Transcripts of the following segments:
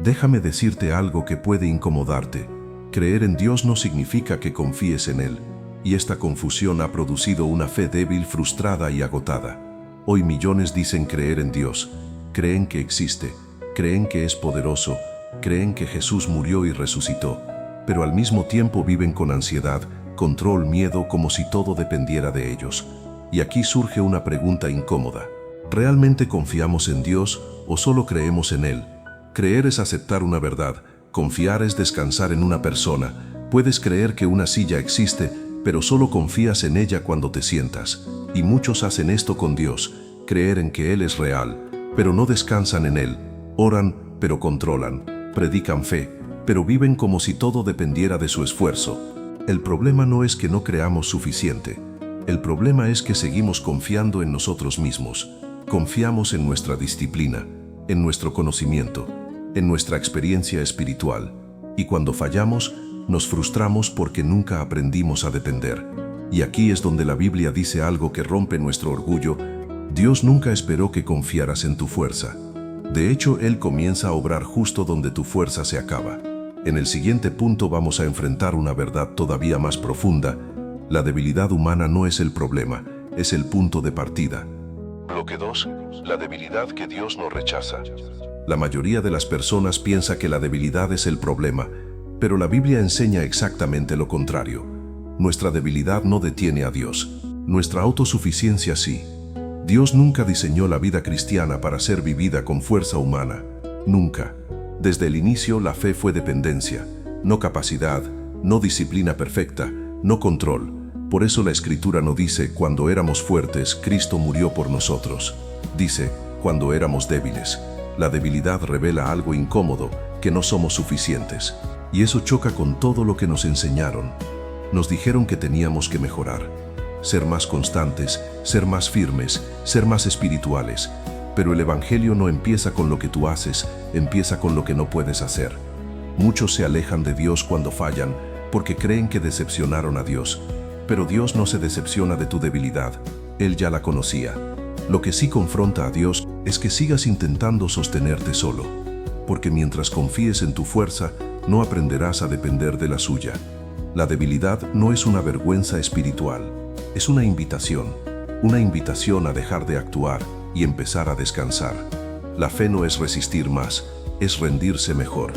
Déjame decirte algo que puede incomodarte. Creer en Dios no significa que confíes en Él, y esta confusión ha producido una fe débil, frustrada y agotada. Hoy millones dicen creer en Dios, creen que existe, creen que es poderoso, creen que Jesús murió y resucitó, pero al mismo tiempo viven con ansiedad, control, miedo, como si todo dependiera de ellos. Y aquí surge una pregunta incómoda. ¿Realmente confiamos en Dios o solo creemos en Él? Creer es aceptar una verdad, confiar es descansar en una persona. Puedes creer que una silla existe, pero solo confías en ella cuando te sientas. Y muchos hacen esto con Dios, creer en que Él es real, pero no descansan en Él. Oran, pero controlan. Predican fe, pero viven como si todo dependiera de su esfuerzo. El problema no es que no creamos suficiente. El problema es que seguimos confiando en nosotros mismos. Confiamos en nuestra disciplina, en nuestro conocimiento, en nuestra experiencia espiritual. Y cuando fallamos, nos frustramos porque nunca aprendimos a depender. Y aquí es donde la Biblia dice algo que rompe nuestro orgullo. Dios nunca esperó que confiaras en tu fuerza. De hecho, Él comienza a obrar justo donde tu fuerza se acaba. En el siguiente punto vamos a enfrentar una verdad todavía más profunda. La debilidad humana no es el problema, es el punto de partida. Bloque 2. La debilidad que Dios no rechaza. La mayoría de las personas piensa que la debilidad es el problema, pero la Biblia enseña exactamente lo contrario. Nuestra debilidad no detiene a Dios. Nuestra autosuficiencia sí. Dios nunca diseñó la vida cristiana para ser vivida con fuerza humana. Nunca. Desde el inicio la fe fue dependencia, no capacidad, no disciplina perfecta, no control. Por eso la Escritura no dice, cuando éramos fuertes, Cristo murió por nosotros. Dice, cuando éramos débiles. La debilidad revela algo incómodo, que no somos suficientes. Y eso choca con todo lo que nos enseñaron. Nos dijeron que teníamos que mejorar, ser más constantes, ser más firmes, ser más espirituales. Pero el Evangelio no empieza con lo que tú haces, empieza con lo que no puedes hacer. Muchos se alejan de Dios cuando fallan, porque creen que decepcionaron a Dios. Pero Dios no se decepciona de tu debilidad, Él ya la conocía. Lo que sí confronta a Dios es que sigas intentando sostenerte solo, porque mientras confíes en tu fuerza, no aprenderás a depender de la suya. La debilidad no es una vergüenza espiritual, es una invitación a dejar de actuar y empezar a descansar. La fe no es resistir más, es rendirse mejor.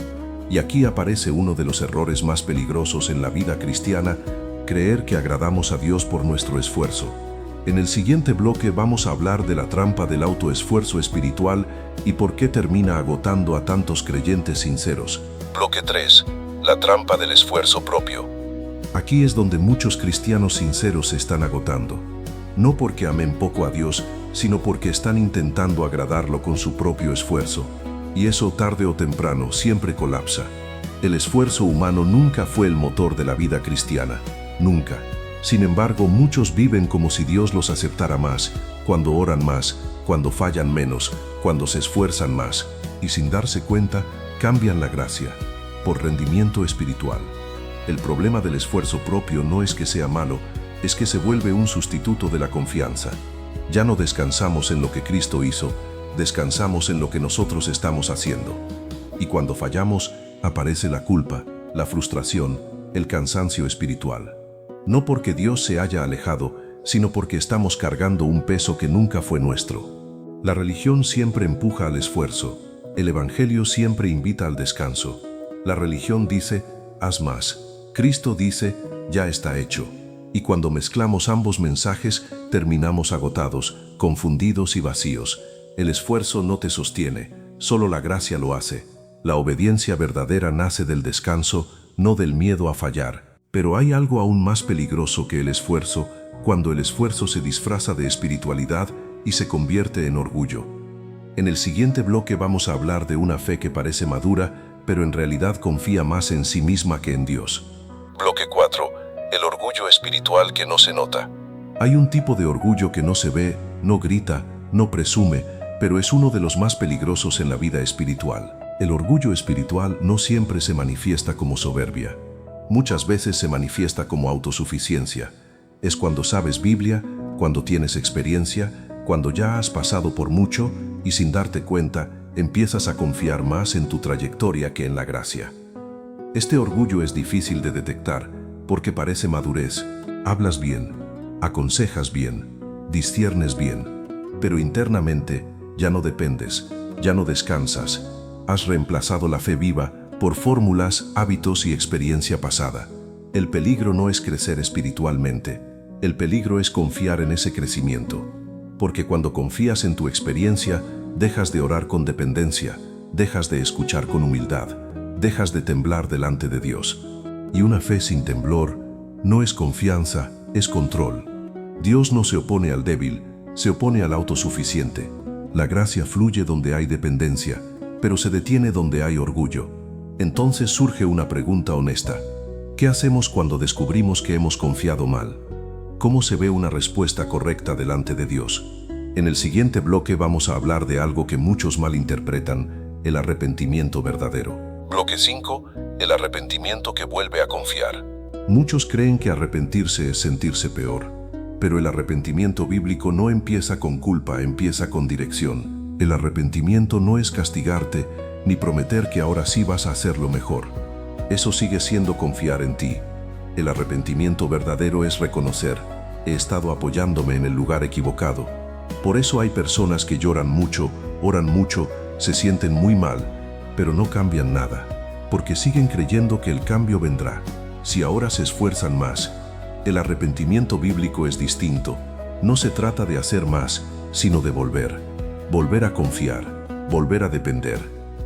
Y aquí aparece uno de los errores más peligrosos en la vida cristiana, creer que agradamos a Dios por nuestro esfuerzo. En el siguiente bloque vamos a hablar de la trampa del autoesfuerzo espiritual y por qué termina agotando a tantos creyentes sinceros. Bloque 3. La trampa del esfuerzo propio. Aquí es donde muchos cristianos sinceros se están agotando. No porque amen poco a Dios, sino porque están intentando agradarlo con su propio esfuerzo. Y eso tarde o temprano siempre colapsa. El esfuerzo humano nunca fue el motor de la vida cristiana. Nunca. Sin embargo, muchos viven como si Dios los aceptara más, cuando oran más, cuando fallan menos, cuando se esfuerzan más, y sin darse cuenta, cambian la gracia por rendimiento espiritual. El problema del esfuerzo propio no es que sea malo, es que se vuelve un sustituto de la confianza. Ya no descansamos en lo que Cristo hizo, descansamos en lo que nosotros estamos haciendo. Y cuando fallamos, aparece la culpa, la frustración, el cansancio espiritual. No porque Dios se haya alejado, sino porque estamos cargando un peso que nunca fue nuestro. La religión siempre empuja al esfuerzo. El Evangelio siempre invita al descanso. La religión dice, haz más. Cristo dice, ya está hecho. Y cuando mezclamos ambos mensajes, terminamos agotados, confundidos y vacíos. El esfuerzo no te sostiene, solo la gracia lo hace. La obediencia verdadera nace del descanso, no del miedo a fallar. Pero hay algo aún más peligroso que el esfuerzo, cuando el esfuerzo se disfraza de espiritualidad y se convierte en orgullo. En el siguiente bloque vamos a hablar de una fe que parece madura, pero en realidad confía más en sí misma que en Dios. Bloque 4. El orgullo espiritual que no se nota. Hay un tipo de orgullo que no se ve, no grita, no presume, pero es uno de los más peligrosos en la vida espiritual. El orgullo espiritual no siempre se manifiesta como soberbia. Muchas veces se manifiesta como autosuficiencia. Es cuando sabes Biblia, cuando tienes experiencia, cuando ya has pasado por mucho y sin darte cuenta, empiezas a confiar más en tu trayectoria que en la gracia. Este orgullo es difícil de detectar porque parece madurez. Hablas bien, aconsejas bien, disciernes bien, pero internamente ya no dependes, ya no descansas. Has reemplazado la fe viva por fórmulas, hábitos y experiencia pasada. El peligro no es crecer espiritualmente, el peligro es confiar en ese crecimiento. Porque cuando confías en tu experiencia, dejas de orar con dependencia, dejas de escuchar con humildad, dejas de temblar delante de Dios. Y una fe sin temblor no es confianza, es control. Dios no se opone al débil, se opone al autosuficiente. La gracia fluye donde hay dependencia, pero se detiene donde hay orgullo. Entonces surge una pregunta honesta. ¿Qué hacemos cuando descubrimos que hemos confiado mal? ¿Cómo se ve una respuesta correcta delante de Dios? En el siguiente bloque vamos a hablar de algo que muchos malinterpretan, el arrepentimiento verdadero. Bloque 5. El arrepentimiento que vuelve a confiar. Muchos creen que arrepentirse es sentirse peor, pero el arrepentimiento bíblico no empieza con culpa, empieza con dirección. El arrepentimiento no es castigarte, ni prometer que ahora sí vas a hacerlo mejor. Eso sigue siendo confiar en ti. El arrepentimiento verdadero es reconocer, he estado apoyándome en el lugar equivocado. Por eso hay personas que lloran mucho, oran mucho, se sienten muy mal, pero no cambian nada, porque siguen creyendo que el cambio vendrá. Si ahora se esfuerzan más, el arrepentimiento bíblico es distinto. No se trata de hacer más, sino de volver a confiar, volver a depender,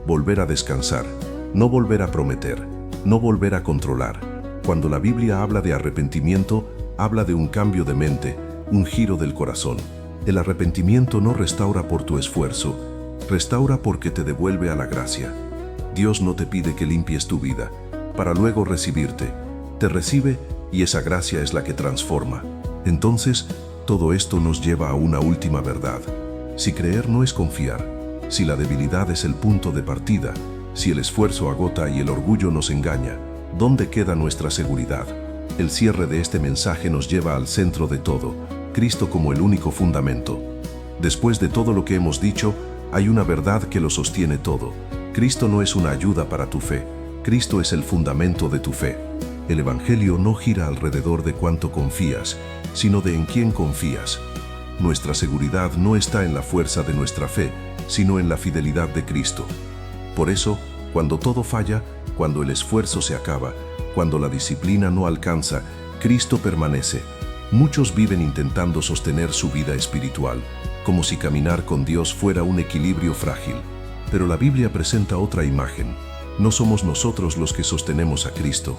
volver a descansar, no volver a prometer, no volver a controlar. Cuando la Biblia habla de arrepentimiento, habla de un cambio de mente, un giro del corazón. El arrepentimiento no restaura por tu esfuerzo, restaura porque te devuelve a la gracia. Dios no te pide que limpies tu vida, para luego recibirte. Te recibe y esa gracia es la que transforma. Entonces, todo esto nos lleva a una última verdad. Si creer no es confiar, si la debilidad es el punto de partida, si el esfuerzo agota y el orgullo nos engaña, ¿dónde queda nuestra seguridad? El cierre de este mensaje nos lleva al centro de todo, Cristo como el único fundamento. Después de todo lo que hemos dicho, hay una verdad que lo sostiene todo. Cristo no es una ayuda para tu fe, Cristo es el fundamento de tu fe. El Evangelio no gira alrededor de cuánto confías, sino de en quién confías. Nuestra seguridad no está en la fuerza de nuestra fe, sino en la fidelidad de Cristo. Por eso, cuando todo falla, cuando el esfuerzo se acaba, cuando la disciplina no alcanza, Cristo permanece. Muchos viven intentando sostener su vida espiritual, como si caminar con Dios fuera un equilibrio frágil. Pero la Biblia presenta otra imagen. No somos nosotros los que sostenemos a Cristo,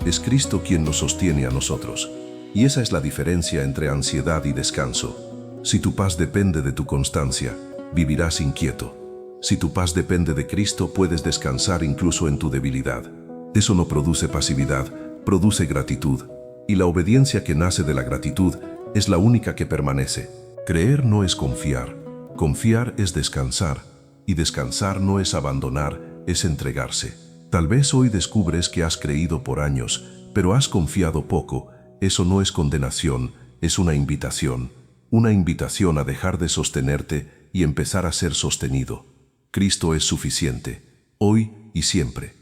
es Cristo quien nos sostiene a nosotros. Y esa es la diferencia entre ansiedad y descanso. Si tu paz depende de tu constancia, vivirás inquieto. Si tu paz depende de Cristo, puedes descansar incluso en tu debilidad. Eso no produce pasividad, produce gratitud. Y la obediencia que nace de la gratitud es la única que permanece. Creer no es confiar. Confiar es descansar. Y descansar no es abandonar, es entregarse. Tal vez hoy descubres que has creído por años, pero has confiado poco. Eso no es condenación, es una invitación. Una invitación a dejar de sostenerte y empezar a ser sostenido. Cristo es suficiente, hoy y siempre.